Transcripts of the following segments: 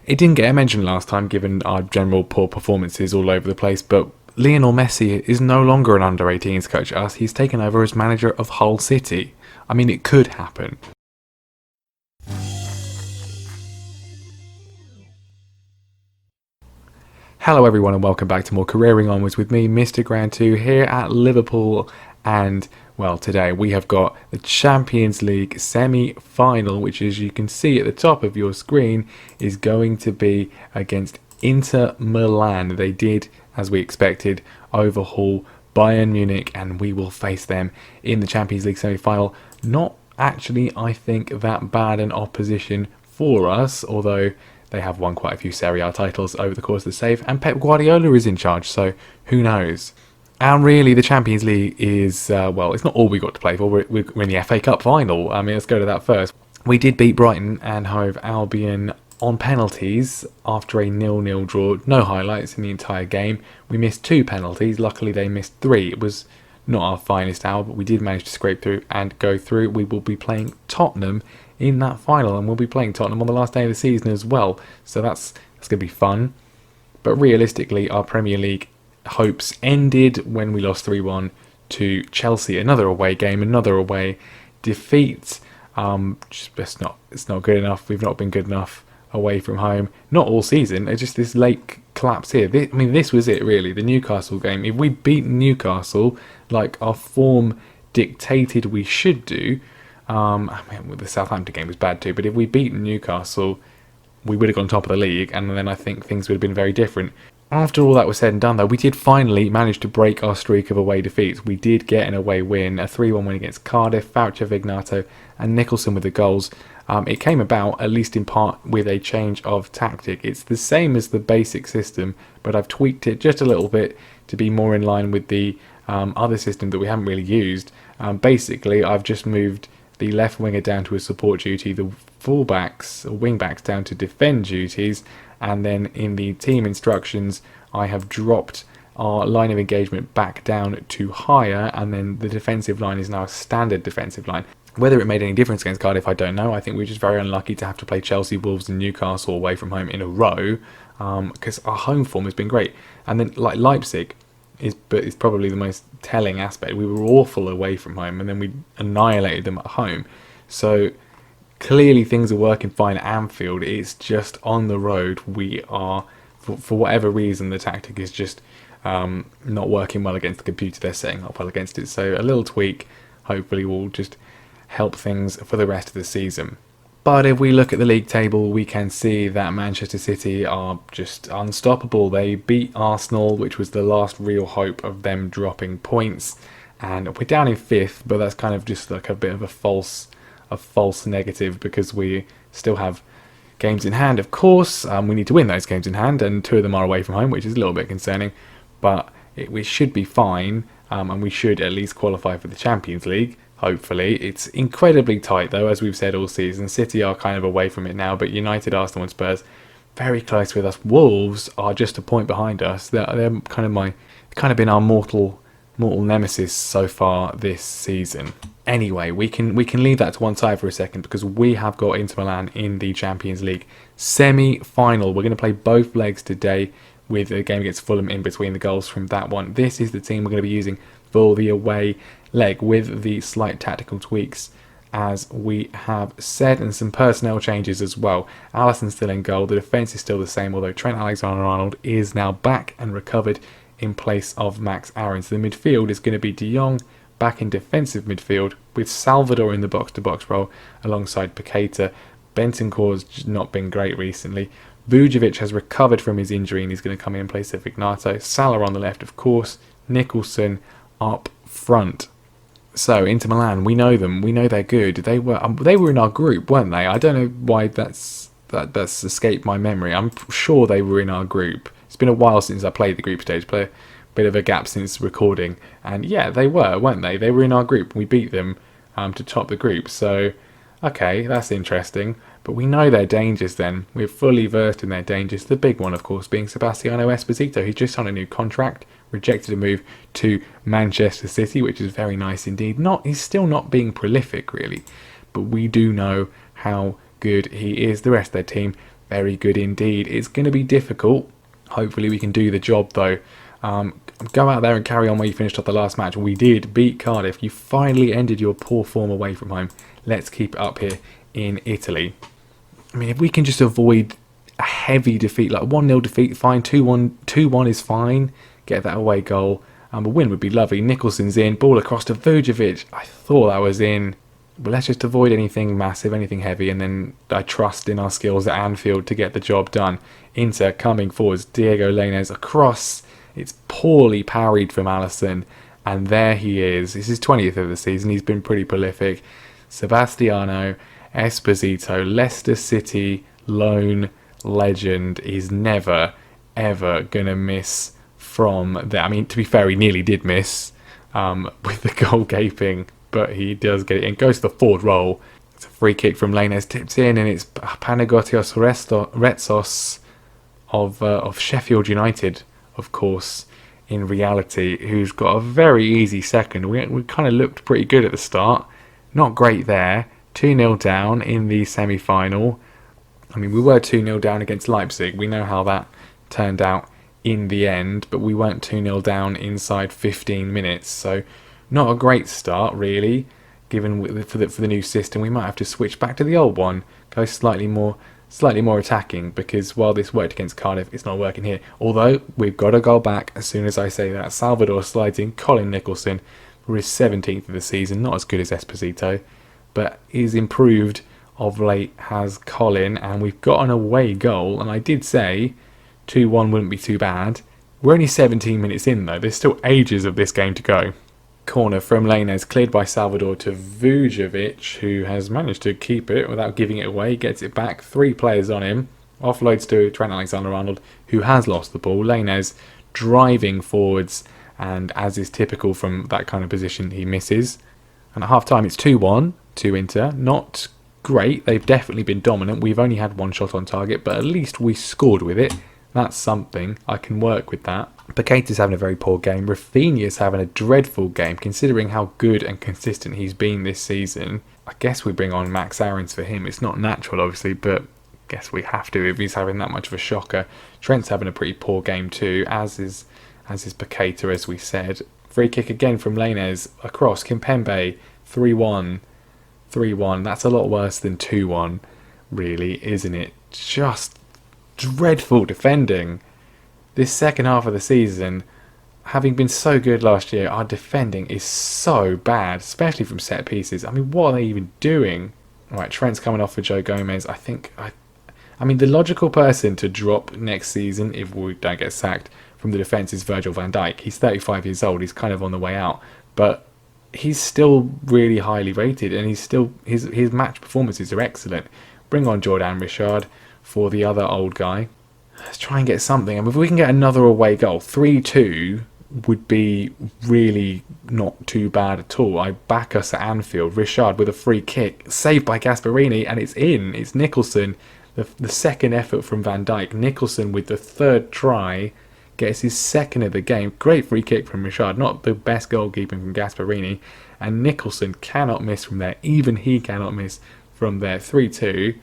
It didn't get a mention last time given our general poor performances all over the place, but Lionel Messi is no longer an under-18s coach at us. He's taken over as manager of Hull City. I mean, it could happen. Hello everyone and welcome back to more Careering Onwards with me, Mr. Grand 2, here at Liverpool. And, well, today we have got the Champions League semi-final, which, as you can see at the top of your screen, is going to be against Inter Milan. They did, as we expected, overhaul Bayern Munich, and we will face them in the Champions League semi-final. Not actually, I think, that bad an opposition for us, although they have won quite a few Serie A titles over the course of the save, and Pep Guardiola is in charge, so who knows. And really, the Champions League is, well, it's not all we got to play for. We're in the FA Cup final. I mean, let's go to that first. We did beat Brighton and Hove Albion on penalties after a 0-0 draw. No highlights in the entire game. We missed 2 penalties. Luckily, they missed 3. It was not our finest hour, but we did manage to scrape through and go through. We will be playing Tottenham in that final, and we'll be playing Tottenham on the last day of the season as well. So that's going to be fun. But realistically, our Premier League hopes ended when we lost 3-1 to Chelsea. Another away game, another away defeat. It's not good enough. We've not been good enough away from home. Not all season. It's just this late collapse here. This was it really. The Newcastle game. If we beat Newcastle like our form dictated we should do, the Southampton game was bad too, but if we beat Newcastle, we would have gone top of the league, and then I think things would have been very different. After all that was said and done, though, we did finally manage to break our streak of away defeats. We did get an away win, a 3-1 win against Cardiff, Voucher, Vignato and Nicholson with the goals. It came about, at least in part, with a change of tactic. It's the same as the basic system, but I've tweaked it just a little bit to be more in line with the other system that we haven't really used. Basically, I've just moved the left winger down to a support duty, the fullbacks or wingbacks down to defend duties, and then in the team instructions I have dropped our line of engagement back down to higher, and then the defensive line is now a standard defensive line. Whether it made any difference against Cardiff, I don't know. I think we're just very unlucky to have to play Chelsea, Wolves and Newcastle away from home in a row, because our home form has been great. And then like Leipzig is probably the most telling aspect. We were awful away from home, and then we annihilated them at home. So clearly things are working fine at Anfield. It's just on the road we are, for whatever reason, the tactic is just not working well against the computer they're setting up well against it. So a little tweak hopefully will just help things for the rest of the season. But if we look at the league table, we can see that Manchester City are just unstoppable. They beat Arsenal, which was the last real hope of them dropping points. And we're down in 5th, but that's kind of just like a bit of a false negative, because we still have games in hand, of course. We need to win those games in hand, and 2 of them are away from home, which is a little bit concerning. But we should be fine, and we should at least qualify for the Champions League. Hopefully. It's incredibly tight though, as we've said all season. City are kind of away from it now, but United, Arsenal and Spurs very close with us. Wolves are just a point behind us. They're kind of been our mortal nemesis so far this season. Anyway, we can leave that to one side for a second, because we have got Inter Milan in the Champions League semi-final. We're going to play both legs today, with a game against Fulham in between the goals from that one. This is the team we're going to be using for the away leg, with the slight tactical tweaks as we have said, and some personnel changes as well. Alisson's still in goal. The defence is still the same, although Trent Alexander-Arnold is now back and recovered in place of Max Aarons. The midfield is going to be De Jong back in defensive midfield, with Salvador in the box-to-box role alongside Paqueta. Bentancur's not been great recently. Vujovic has recovered from his injury and he's going to come in place of Vignato. Salah on the left, of course. Nicholson up front. So Inter Milan, we know them. We know they're good. They were in our group, weren't they? I don't know why that's escaped my memory. I'm sure they were in our group. It's been a while since I played the group stage. Play a bit of a gap since recording, and yeah, they were, weren't they? They were in our group. We beat them to top the group. So okay, that's interesting. But we know their dangers then. We're fully versed in their dangers. The big one, of course, being Sebastiano Esposito. He just signed a new contract, rejected a move to Manchester City, which is very nice indeed. He's still not being prolific, really. But we do know how good he is. The rest of their team, Very good indeed. It's going to be difficult. Hopefully we can do the job though. Go out there and carry on where you finished off the last match. We did beat Cardiff. You finally ended your poor form away from home. Let's keep it up here in Italy. I mean, if we can just avoid a heavy defeat, like 1-0 defeat, fine. 2-1 is fine. Get that away goal. A win would be lovely. Nicholson's in. Ball across to Vujovic. I thought that was in. But let's just avoid anything massive, anything heavy, and then I trust in our skills at Anfield to get the job done. Inter coming forwards. Diego Lainez across. It's poorly parried from Alisson. And there he is. This is 20th of the season. He's been pretty prolific. Sebastiano Esposito, Leicester City loan legend, is never, ever going to miss from there. I mean, to be fair, he nearly did miss with the goal gaping, but he does get it in. Goes to the forward roll. It's a free kick from Lainez, tipped in, and it's Panagotios Retsos of Sheffield United, of course, in reality, who's got a very easy second. We kind of looked pretty good at the start. Not great there. 2-0 down in the semi-final. I mean, we were 2-0 down against Leipzig. We know how that turned out in the end, but we weren't 2-0 down inside 15 minutes. So not a great start, really, given for the new system. We might have to switch back to the old one, go slightly more attacking, because while this worked against Cardiff, it's not working here. Although we've got a goal back as soon as I say that. Salvador slides in Colin Nicholson for his 17th of the season. Not as good as Esposito, but is improved of late, has Colin. And we've got an away goal, and I did say 2-1 wouldn't be too bad. We're only 17 minutes in though. There's still ages of this game to go. Corner from Lainez, cleared by Salvador to Vujovic, who has managed to keep it without giving it away. Gets it back, 3 players on him. Offloads to Trent Alexander-Arnold, who has lost the ball. Lainez driving forwards, and as is typical from that kind of position, he misses. And at half-time it's 2-1 to Inter. Not great. They've definitely been dominant. We've only had 1 shot on target, but at least we scored with it. That's something. I can work with that. Paqueta's having a very poor game. Rafinha's having a dreadful game, considering how good and consistent he's been this season. I guess we bring on Max Aarons for him. It's not natural, obviously, but I guess we have to if he's having that much of a shocker. Trent's having a pretty poor game too, as is Paqueta, as we said. Free kick again from Lainez across. Kimpembe, 3-1. 3-1. That's a lot worse than 2-1, really, isn't it? Just dreadful defending. This second half of the season, having been so good last year, our defending is so bad, especially from set pieces. I mean, what are they even doing? Right, Trent's coming off for Joe Gomez. I mean, the logical person to drop next season, if we don't get sacked, from the defence is Virgil van Dijk. He's 35 years old. He's kind of on the way out. But he's still really highly rated, and his match performances are excellent. Bring on Jordan Richard for the other old guy. Let's try and get something. And if we can get another away goal, 3-2 would be really not too bad at all. I back us at Anfield. Richard with a free kick, saved by Gasperini, and it's in. It's Nicholson, the second effort from Van Dijk. Nicholson with the third try gets his second of the game. Great free kick from Richard, not the best goalkeeping from Gasperini, and Nicholson cannot miss from there. Even he cannot miss from there. 3-2,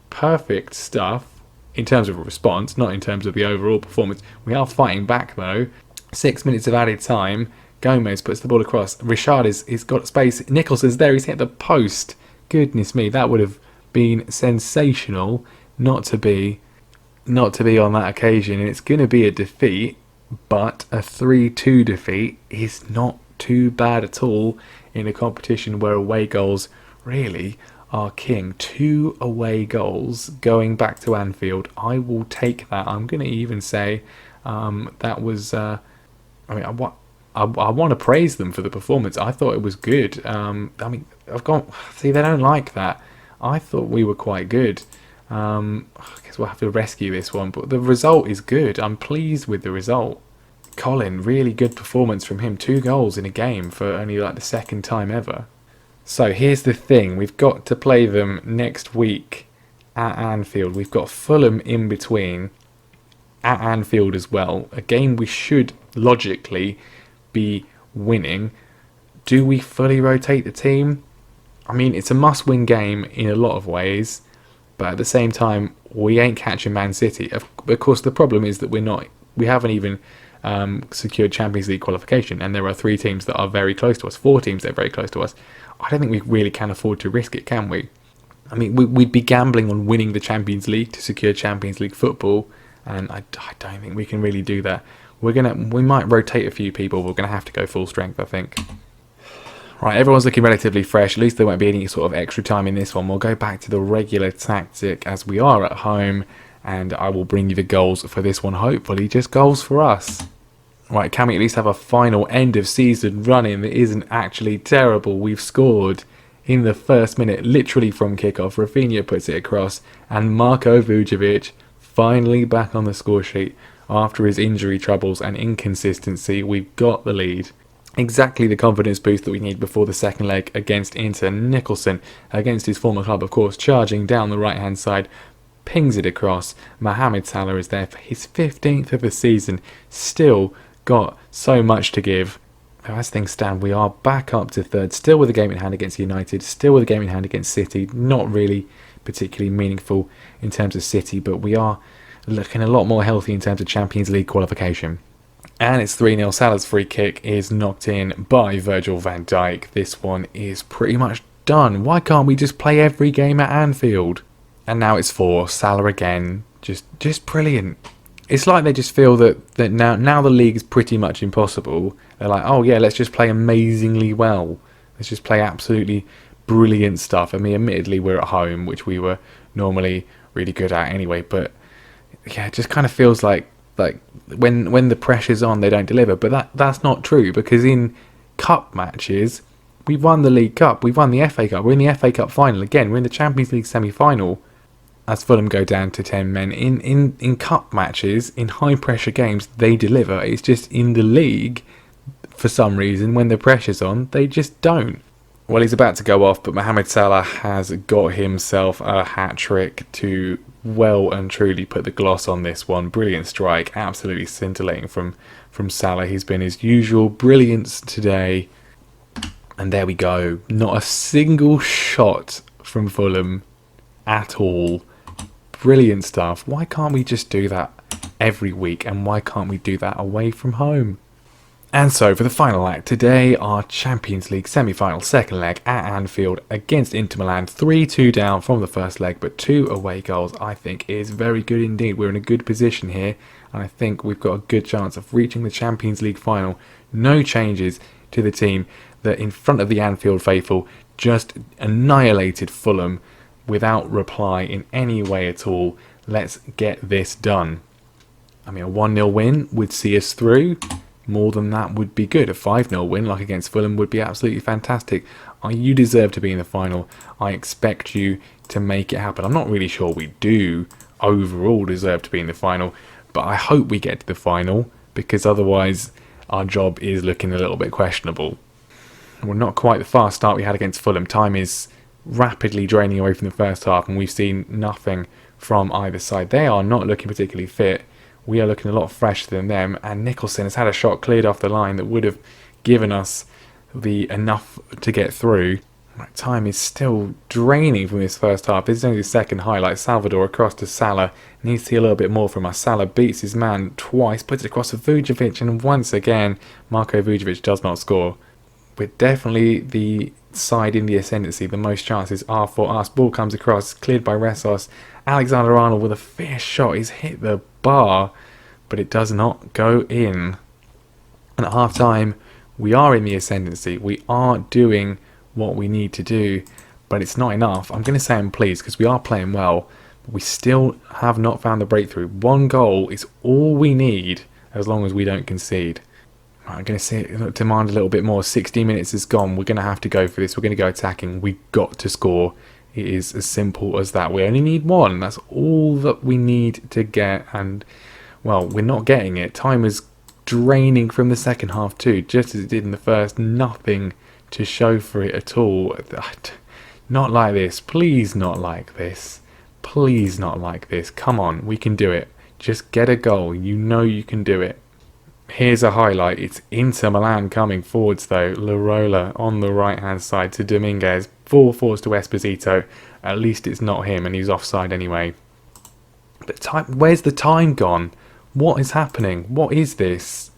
perfect stuff. In terms of a response, not in terms of the overall performance. We are fighting back though. 6 minutes of added time. Gomez puts the ball across. Richard he's got space. Nicholson's there. He's hit the post. Goodness me, that would have been sensational not to be on that occasion. And it's going to be a defeat, but a 3-2 defeat is not too bad at all in a competition where away goals really are king. 2 away goals going back to Anfield. I will take that. I'm going to even say that was. I want to praise them for the performance. I thought it was good. They don't like that. I thought we were quite good. I guess we'll have to rescue this one, but the result is good. I'm pleased with the result. Colin, really good performance from him. 2 goals in a game for only like the second time ever. So here's the thing, we've got to play them next week at Anfield. We've got Fulham in between at Anfield as well. A game we should logically be winning. Do we fully rotate the team? I mean, it's a must-win game in a lot of ways. But at the same time, we ain't catching Man City. Of course, the problem is that we haven't even secured Champions League qualification, and there are 3 teams that are very close to us, 4 teams that are very close to us. I don't think we really can afford to risk it, can we? I mean, we'd be gambling on winning the Champions League to secure Champions League football, and I don't think we can really do that. We might rotate a few people, but we're going to have to go full strength, I think. Right, everyone's looking relatively fresh. At least there won't be any sort of extra time in this one. We'll go back to the regular tactic as we are at home, and I will bring you the goals for this one, hopefully just goals for us. Right, can we at least have a final end of season run-in that isn't actually terrible? We've scored in the first minute, literally from kickoff. Rafinha puts it across, and Marko Vujovic finally back on the score sheet after his injury troubles and inconsistency. We've got the lead. Exactly the confidence boost that we need before the second leg against Inter. Nicholson, against his former club, of course, charging down the right-hand side, pings it across. Mohamed Salah is there for his 15th of the season. Still got so much to give. As things stand, we are back up to third, still with a game in hand against United, still with a game in hand against City. Not really particularly meaningful in terms of City, but we are looking a lot more healthy in terms of Champions League qualification. And it's 3-0. Salah's free kick is knocked in by Virgil van Dijk. This one is pretty much done. Why can't we just play every game at Anfield? And now it's 4. Salah again. Just brilliant. It's like they just feel that now the league is pretty much impossible. They're like, oh yeah, let's just play amazingly well. Let's just play absolutely brilliant stuff. I mean, admittedly, we're at home, which we were normally really good at anyway. But yeah, it just kind of feels like when the pressure's on, they don't deliver. But that's not true, because in cup matches, we've won the League Cup, we've won the FA Cup, we're in the FA Cup final again, we're in the Champions League semi-final as Fulham go down to 10 men. In cup matches, in high pressure games, they deliver. It's just in the league, for some reason, when the pressure's on, they just don't. Well, he's about to go off, but Mohamed Salah has got himself a hat-trick to well and truly put the gloss on this one. Brilliant strike, absolutely scintillating from Salah. He's been his usual brilliance today. And there we go. Not a single shot from Fulham at all. Brilliant stuff. Why can't we just do that every week? And why can't we do that away from home? And so for the final act today, our Champions League semi-final second leg at Anfield against Inter Milan. 3-2 down from the first leg, but 2 away goals, I think is very good indeed. We're in a good position here, and I think we've got a good chance of reaching the Champions League final. No changes to the team that in front of the Anfield faithful just annihilated Fulham without reply in any way at all. Let's get this done. I mean, a 1-0 win would see us through. More than that would be good. A 5-0 win, like against Fulham, would be absolutely fantastic. You deserve to be in the final. I expect you to make it happen. I'm not really sure we do overall deserve to be in the final, but I hope we get to the final, because otherwise our job is looking a little bit questionable. Well, not quite the fast start we had against Fulham. Time is rapidly draining away from the first half, and we've seen nothing from either side. They are not looking particularly fit. We are looking a lot fresher than them, and Nicholson has had a shot cleared off the line that would have given us the enough to get through. Time is still draining from this first half. This is only the second highlight. Salvador across to Salah. Needs to see a little bit more from us. Salah beats his man twice, puts it across to Vujovic, and once again, Marko Vujovic does not score. We're definitely the side in the ascendancy. The most chances are for us. Ball comes across, cleared by Ressos. Alexander-Arnold with a fierce shot. He's hit the bar, but it does not go in. And at half time, we are in the ascendancy. We are doing what we need to do, but it's not enough. I'm going to say I'm pleased because we are playing well, but we still have not found the breakthrough. 1 goal is all we need as long as we don't concede. I'm going to demand a little bit more. 60 minutes is gone. We're going to have to go for this. We're going to go attacking. We've got to score. It is as simple as that. We only need 1. That's all that we need to get. And, well, we're not getting it. Time is draining from the second half too, just as it did in the first. Nothing to show for it at all. Not like this. Please not like this. Please not like this. Come on, we can do it. Just get a goal. You know you can do it. Here's a highlight. It's Inter Milan coming forwards though. Larola on the right hand side to Dominguez. Full force to Esposito. At least it's not him, and he's offside anyway. Where's the time gone? What is happening? What is this?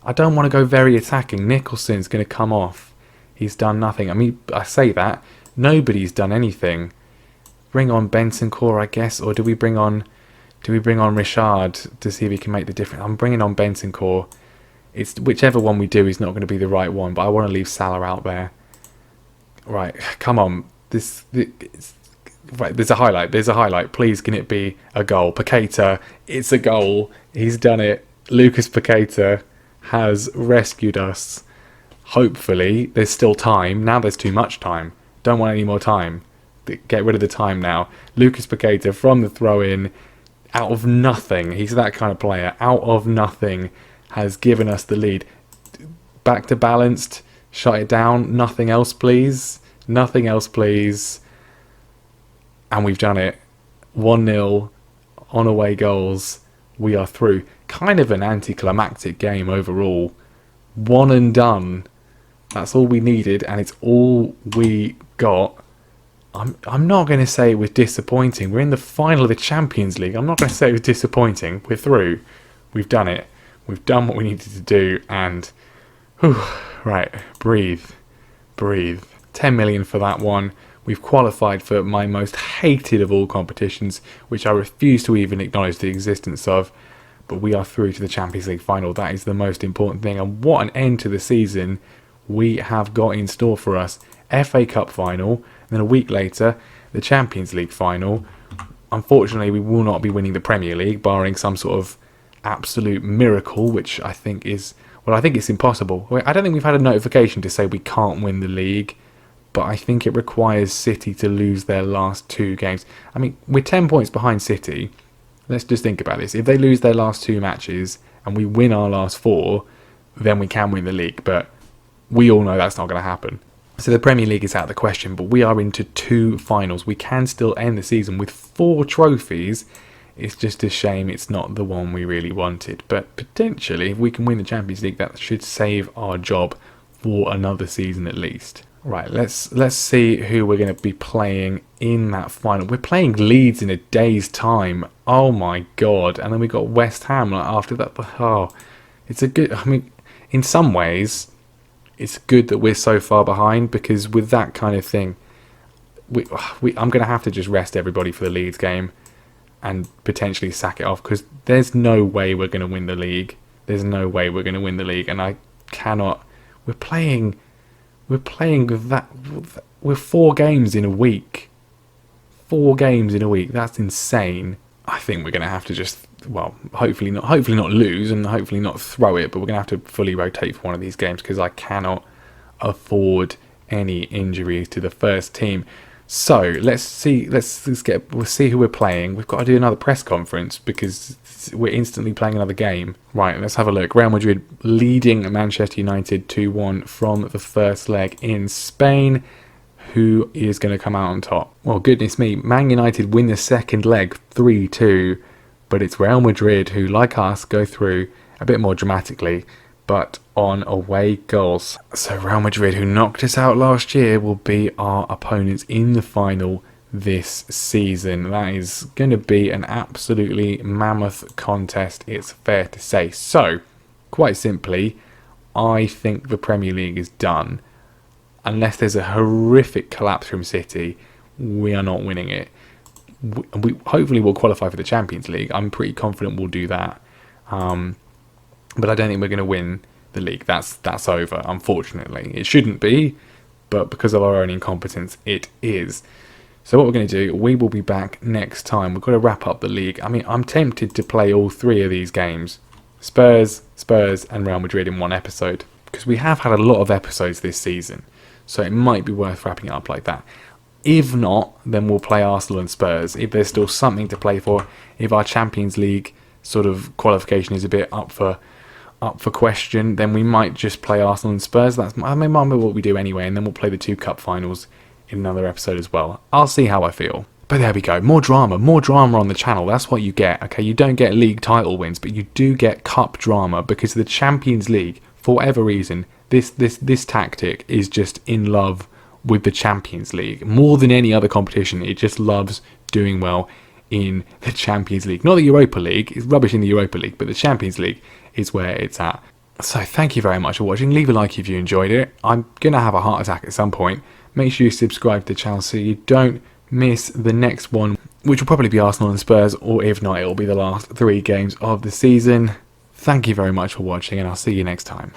I don't want to go very attacking. Nicholson's going to come off. He's done nothing. I mean, I say that. Nobody's done anything. Bring on Bentancur, I guess, or do we bring on Richard to see if he can make the difference? I'm bringing on Bentancur. It's whichever one we do is not going to be the right one, but I want to leave Salah out there. Right, come on. Right, there's a highlight. There's a highlight. Please, can it be a goal? Paqueta, it's a goal. He's done it. Lucas Paqueta has rescued us. Hopefully, there's still time. Now there's too much time. Don't want any more time. Get rid of the time now. Lucas Paqueta from the throw-in, out of nothing. He's that kind of player. Out of nothing has given us the lead. Back to balanced. Shut it down. Nothing else, please. Nothing else, please. And we've done it. 1-0 on away goals. We are through. Kind of an anticlimactic game overall. One and done. That's all we needed, and it's all we got. I'm not going to say it was disappointing. We're in the final of the Champions League. I'm not going to say it was disappointing. We're through. We've done it. We've done what we needed to do, and right, breathe. 10 million for that one. We've qualified for my most hated of all competitions, which I refuse to even acknowledge the existence of. But we are through to the Champions League final. That is the most important thing. And what an end to the season we have got in store for us. FA Cup final, and then a week later, the Champions League final. Unfortunately, we will not be winning the Premier League, barring some sort of absolute miracle, which I think is... Well, I think it's impossible. I don't think we've had a notification to say we can't win the league, but I think it requires City to lose their last 2 games. I mean, we're 10 points behind City. Let's just think about this. If they lose their last 2 matches and we win our last 4, then we can win the league, but we all know that's not going to happen. So the Premier League is out of the question, but we are into 2 finals. We can still end the season with 4 trophies. It's just a shame it's not the one we really wanted. But potentially, if we can win the Champions League, that should save our job for another season at least. Right, let's see who we're going to be playing in that final. We're playing Leeds in a day's time. Oh my god. And then we got West Ham after that. Oh, it's a good... I mean, in some ways, it's good that we're so far behind, because with that kind of thing, I'm going to have to just rest everybody for the Leeds game and potentially sack it off, because there's no way we're going to win the league. There's no way we're going to win the league, and I cannot... We're playing with that... We're 4 games in a week. 4 games in a week. That's insane. I think we're going to have to just... Well, hopefully not lose, and hopefully not throw it, but we're going to have to fully rotate for one of these games, because I cannot afford any injuries to the first team. So we'll see who we're playing. We've got to do another press conference because we're instantly playing another game. Right, let's have a look. Real Madrid leading Manchester United 2-1 from the first leg in Spain. Who is going to come out on top? Well, goodness me, Man United win the second leg 3-2, but it's Real Madrid who, like us, go through a bit more dramatically, but on away goals. So Real Madrid, who knocked us out last year, will be our opponents in the final this season. That is going to be an absolutely mammoth contest, it's fair to say. So, quite simply, I think the Premier League is done. Unless there's a horrific collapse from City, we are not winning it. We hopefully will qualify for the Champions League. I'm pretty confident we'll do that. But I don't think we're going to win the league. That's over, unfortunately. It shouldn't be, but because of our own incompetence, it is. So what we're going to do, we will be back next time. We've got to wrap up the league. I mean, I'm tempted to play all 3 of these games. Spurs, and Real Madrid in one episode. Because we have had a lot of episodes this season. So it might be worth wrapping it up like that. If not, then we'll play Arsenal and Spurs. If there's still something to play for, if our Champions League sort of qualification is a bit up for question, then we might just play Arsenal and Spurs. That's might be what we do anyway, and then we'll play the 2 cup finals in another episode as well. I'll see how I feel. But there we go. More drama on the channel. That's what you get. Okay, you don't get league title wins, but you do get cup drama because the Champions League, for whatever reason, this tactic is just in love with the Champions League. More than any other competition, it just loves doing well in the Champions League. Not the Europa League, it's rubbish in the Europa League, but the Champions League is where it's at. So thank you very much for watching. Leave a like if you enjoyed it. I'm going to have a heart attack at some point. Make sure you subscribe to the channel so you don't miss the next one, which will probably be Arsenal and Spurs, or if not, it will be the last 3 games of the season. Thank you very much for watching, and I'll see you next time.